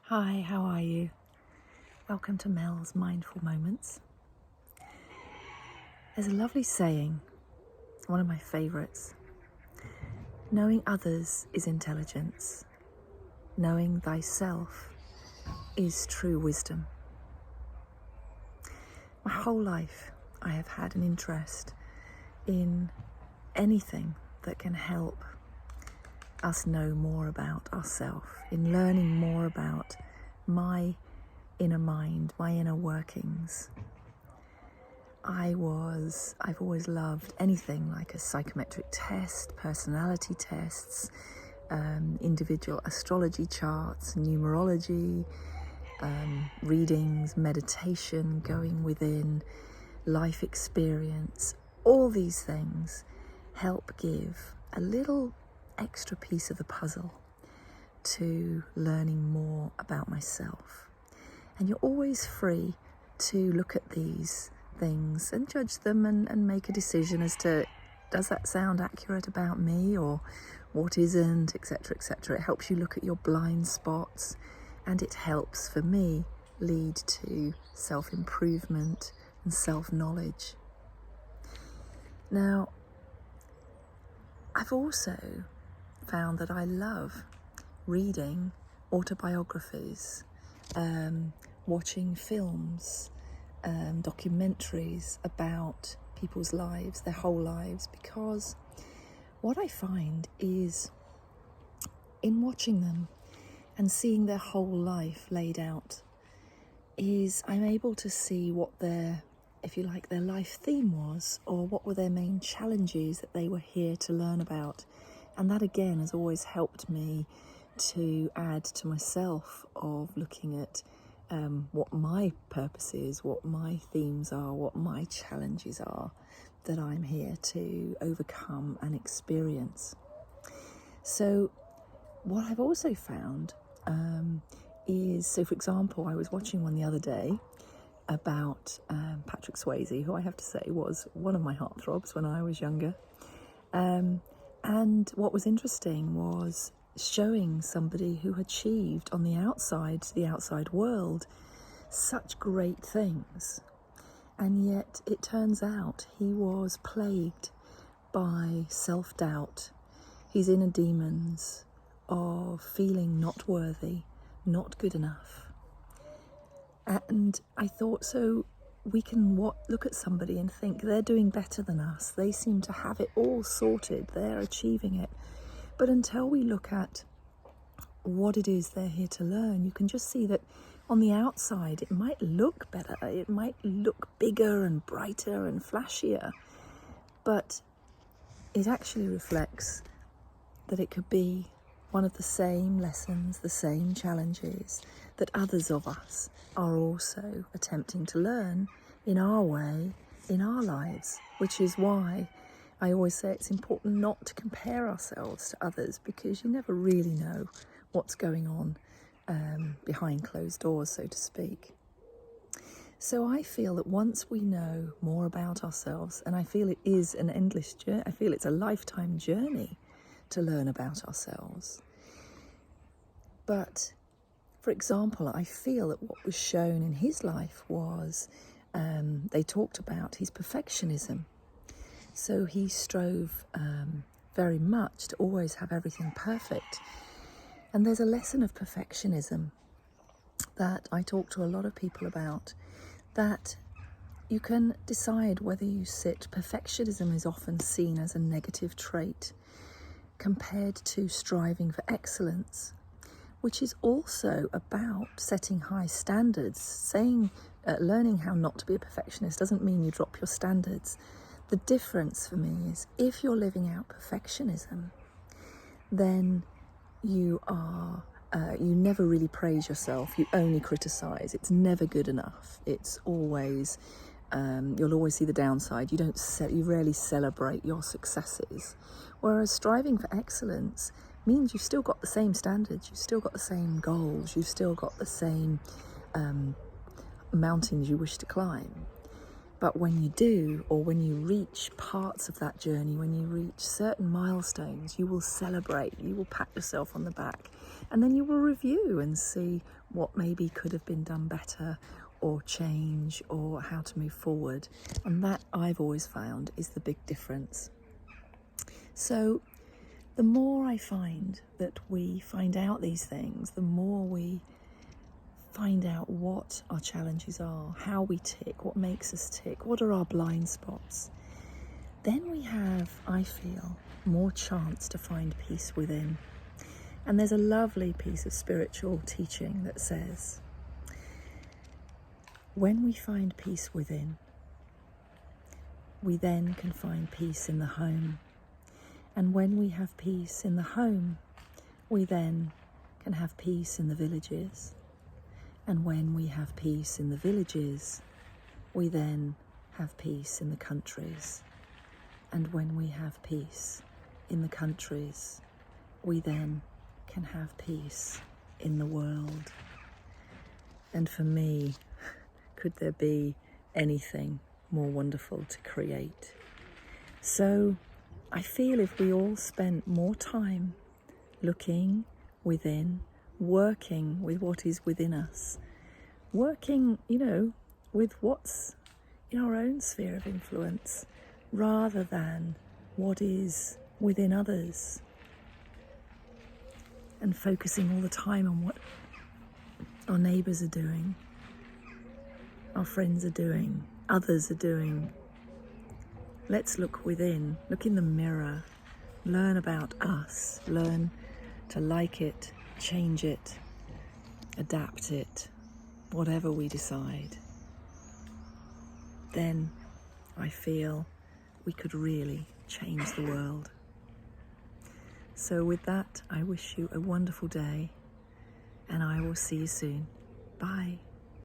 Hi, how are you? Welcome to Mel's Mindful Moments. There's a lovely saying, one of my favourites. Knowing others is intelligence. Knowing thyself is true wisdom. My whole life I have had an interest in anything that can help us know more about ourselves, in learning more about my inner mind, my inner workings. I've always loved anything like a psychometric test, personality tests, individual astrology charts, numerology, readings, meditation, going within, life experience. All these things help give a little extra piece of the puzzle to learning more about myself. And you're always free to look at these things and judge them and make a decision as to, does that sound accurate about me or what isn't, etc., etc. It helps you look at your blind spots, and it helps, for me, lead to self-improvement and self-knowledge. Now, I've also found that I love reading autobiographies, watching films, documentaries about people's lives, their whole lives, because what I find is, in watching them and seeing their whole life laid out, is I'm able to see what their, if you like, their life theme was, or what were their main challenges that they were here to learn about. And that again has always helped me to add to myself of looking at what my purpose is, what my themes are, what my challenges are that I'm here to overcome and experience. So what I've also found is, so for example, I was watching one the other day about Patrick Swayze, who I have to say was one of my heartthrobs when I was younger. And what was interesting was showing somebody who achieved on the outside, to the outside world, such great things. And yet it turns out he was plagued by self-doubt, his inner demons of feeling not worthy, not good enough. And I thought, so we can look at somebody and think they're doing better than us. They seem to have it all sorted. They're achieving it. But until we look at what it is they're here to learn, you can just see that on the outside it might look better. It might look bigger and brighter and flashier. But it actually reflects that it could be one of the same lessons, the same challenges that others of us are also attempting to learn in our way, in our lives, which is why I always say it's important not to compare ourselves to others, because you never really know what's going on behind closed doors, so to speak. So I feel that once we know more about ourselves, and I feel it is an endless journey, I feel it's a lifetime journey to learn about ourselves. But, for example, I feel that what was shown in his life was, they talked about his perfectionism. So he strove very much to always have everything perfect. And there's a lesson of perfectionism that I talk to a lot of people about, that you can decide whether you sit. Perfectionism is often seen as a negative trait compared to striving for excellence, which is also about setting high standards. Learning how not to be a perfectionist doesn't mean you drop your standards. The difference for me is, if you're living out perfectionism, then you never really praise yourself. You only criticize. It's never good enough. It's always, you'll always see the downside. You rarely celebrate your successes. Whereas striving for excellence means you've still got the same standards, you've still got the same goals, you've still got the same mountains you wish to climb. But when you do, or when you reach parts of that journey, when you reach certain milestones, you will celebrate, you will pat yourself on the back, and then you will review and see what maybe could have been done better, or change, or how to move forward. And that, I've always found, is the big difference. So the more I find that we find out these things, the more we find out what our challenges are, how we tick, what makes us tick, what are our blind spots, then we have, I feel, more chance to find peace within. And there's a lovely piece of spiritual teaching that says, when we find peace within, we then can find peace in the home. And when we have peace in the home, we then can have peace in the villages. And when we have peace in the villages, we then have peace in the countries. And when we have peace in the countries, we then can have peace in the world. And for me, could there be anything more wonderful to create? So I feel if we all spent more time looking within, working with what is within us, working, with what's in our own sphere of influence, rather than what is within others, and focusing all the time on what our neighbours are doing, our friends are doing, others are doing. Let's look within, look in the mirror, learn about us, learn to like it, change it, adapt it, whatever we decide. Then I feel we could really change the world. So with that, I wish you a wonderful day, and I will see you soon. Bye.